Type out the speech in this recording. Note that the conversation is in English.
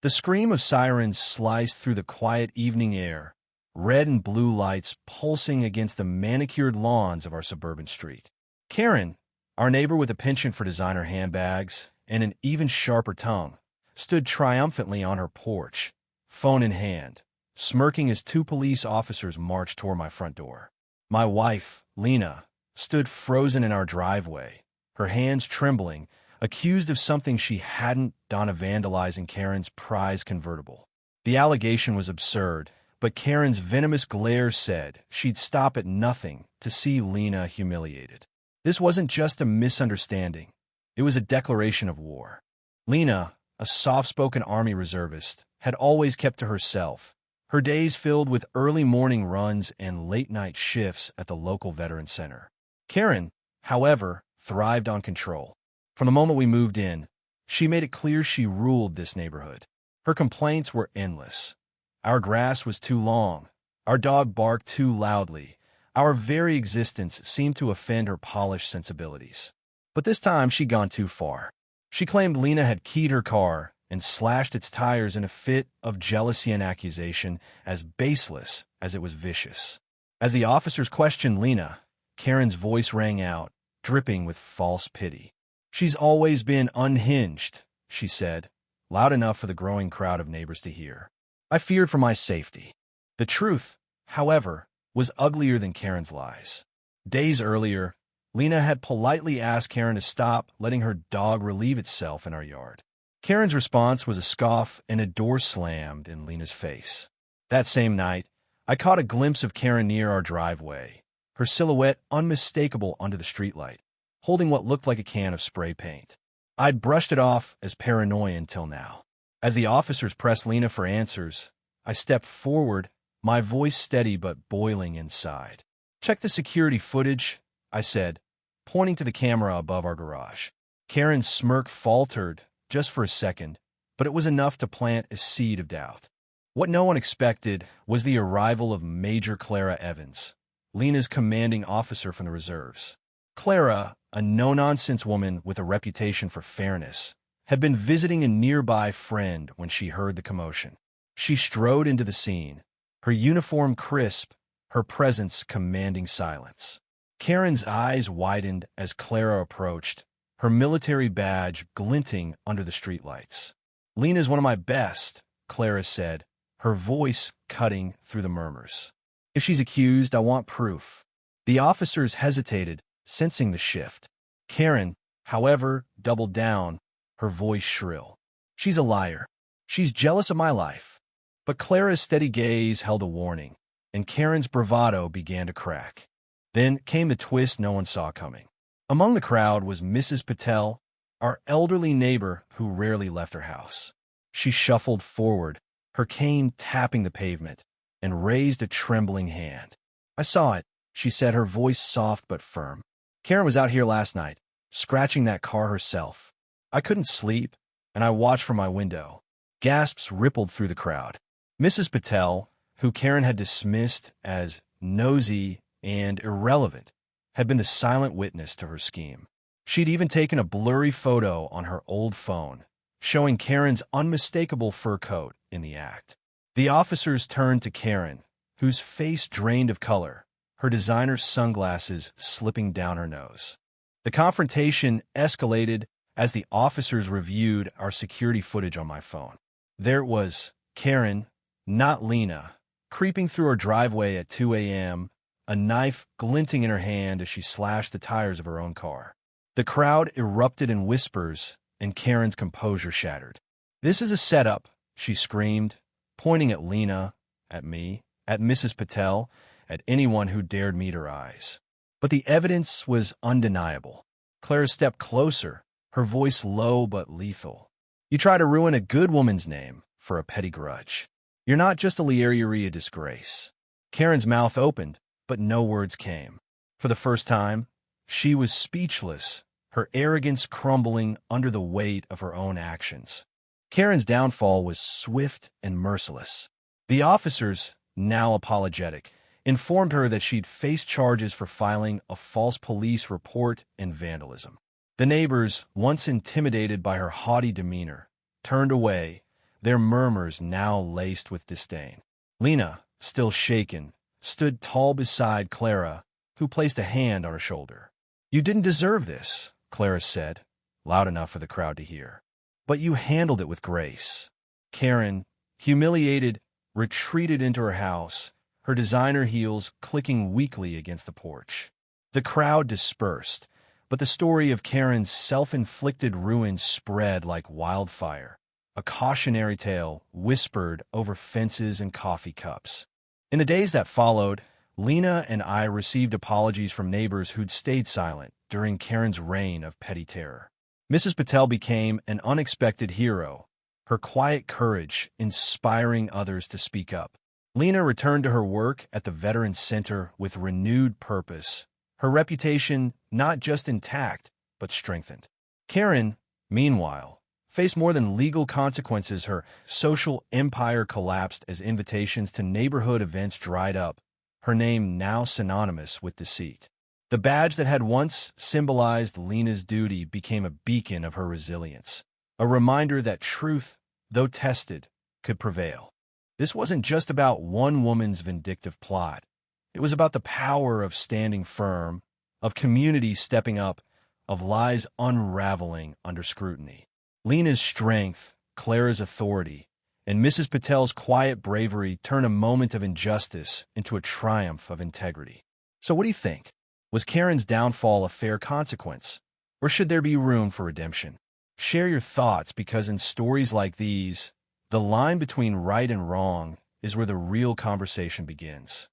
The scream of sirens sliced through the quiet evening air, red and blue lights pulsing against the manicured lawns of our suburban street. Karen, our neighbor with a penchant for designer handbags and an even sharper tongue, stood triumphantly on her porch, phone in hand, smirking as two police officers marched toward my front door. My wife, Lena, stood frozen in our driveway, her hands trembling, accused of something she hadn't done, of vandalizing Karen's prize convertible. The allegation was absurd, but Karen's venomous glare said she'd stop at nothing to see Lena humiliated. This wasn't just a misunderstanding. It was a declaration of war. Lena, a soft-spoken Army reservist, had always kept to herself, her days filled with early morning runs and late-night shifts at the local veteran center. Karen, however, thrived on control. From the moment we moved in, she made it clear she ruled this neighborhood. Her complaints were endless. Our grass was too long. Our dog barked too loudly. Our very existence seemed to offend her polished sensibilities. But this time she'd gone too far. She claimed Lena had keyed her car and slashed its tires in a fit of jealousy and accusation, as baseless as it was vicious. As the officers questioned Lena, Karen's voice rang out, dripping with false pity. "She's always been unhinged," she said, loud enough for the growing crowd of neighbors to hear. I feared for my safety. The truth, however, was uglier than Karen's lies. Days earlier, Lena had politely asked Karen to stop letting her dog relieve itself in our yard. Karen's response was a scoff and a door slammed in Lena's face. That same night, I caught a glimpse of Karen near our driveway, her silhouette unmistakable under the streetlight, holding what looked like a can of spray paint. I'd brushed it off as paranoia until now. As the officers pressed Lena for answers, I stepped forward, my voice steady but boiling inside. "Check the security footage," I said, pointing to the camera above our garage. Karen's smirk faltered just for a second, but it was enough to plant a seed of doubt. What no one expected was the arrival of Major Clara Evans, Lena's commanding officer from the reserves. Clara, a no-nonsense woman with a reputation for fairness, had been visiting a nearby friend when she heard the commotion. She strode into the scene, her uniform crisp, her presence commanding silence. Karen's eyes widened as Clara approached, her military badge glinting under the streetlights. "Lena's one of my best," Clara said, her voice cutting through the murmurs. "If she's accused, I want proof." The officers hesitated, sensing the shift. Karen, however, doubled down, her voice shrill. "She's a liar. She's jealous of my life." But Clara's steady gaze held a warning, and Karen's bravado began to crack. Then came the twist no one saw coming. Among the crowd was Mrs. Patel, our elderly neighbor who rarely left her house. She shuffled forward, her cane tapping the pavement, and raised a trembling hand. "I saw it," she said, her voice soft but firm. "Karen was out here last night, scratching that car herself. I couldn't sleep, and I watched from my window." Gasps rippled through the crowd. Mrs. Patel, who Karen had dismissed as nosy and irrelevant, had been the silent witness to her scheme. She'd even taken a blurry photo on her old phone, showing Karen's unmistakable fur coat in the act. The officers turned to Karen, whose face drained of color, her designer sunglasses slipping down her nose. The confrontation escalated as the officers reviewed our security footage on my phone. There it was, Karen, not Lena, creeping through her driveway at 2 a.m., a knife glinting in her hand as she slashed the tires of her own car. The crowd erupted in whispers, and Karen's composure shattered. "This is a setup," she screamed, pointing at Lena, at me, at Mrs. Patel, at anyone who dared meet her eyes. But the evidence was undeniable. Clara stepped closer, her voice low but lethal. "You try to ruin a good woman's name for a petty grudge. You're not just a Learia disgrace." Karen's mouth opened, but no words came. For the first time, she was speechless, her arrogance crumbling under the weight of her own actions. Karen's downfall was swift and merciless. The officers, now apologetic, informed her that she'd face charges for filing a false police report and vandalism. The neighbors, once intimidated by her haughty demeanor, turned away, their murmurs now laced with disdain. Lena, still shaken, stood tall beside Clara, who placed a hand on her shoulder. "You didn't deserve this," Clara said, loud enough for the crowd to hear. "But you handled it with grace." Karen, humiliated, retreated into her house, her designer heels clicking weakly against the porch. The crowd dispersed, but the story of Karen's self-inflicted ruin spread like wildfire, a cautionary tale whispered over fences and coffee cups. In the days that followed, Lena and I received apologies from neighbors who'd stayed silent during Karen's reign of petty terror. Mrs. Patel became an unexpected hero, her quiet courage inspiring others to speak up. Lena returned to her work at the Veterans Center with renewed purpose, her reputation not just intact, but strengthened. Karen, meanwhile, faced more than legal consequences. Her social empire collapsed as invitations to neighborhood events dried up, her name now synonymous with deceit. The badge that had once symbolized Lena's duty became a beacon of her resilience, a reminder that truth, though tested, could prevail. This wasn't just about one woman's vindictive plot. It was about the power of standing firm, of communities stepping up, of lies unraveling under scrutiny. Lena's strength, Clara's authority, and Mrs. Patel's quiet bravery turned a moment of injustice into a triumph of integrity. So what do you think? Was Karen's downfall a fair consequence? Or should there be room for redemption? Share your thoughts, because in stories like these, the line between right and wrong is where the real conversation begins.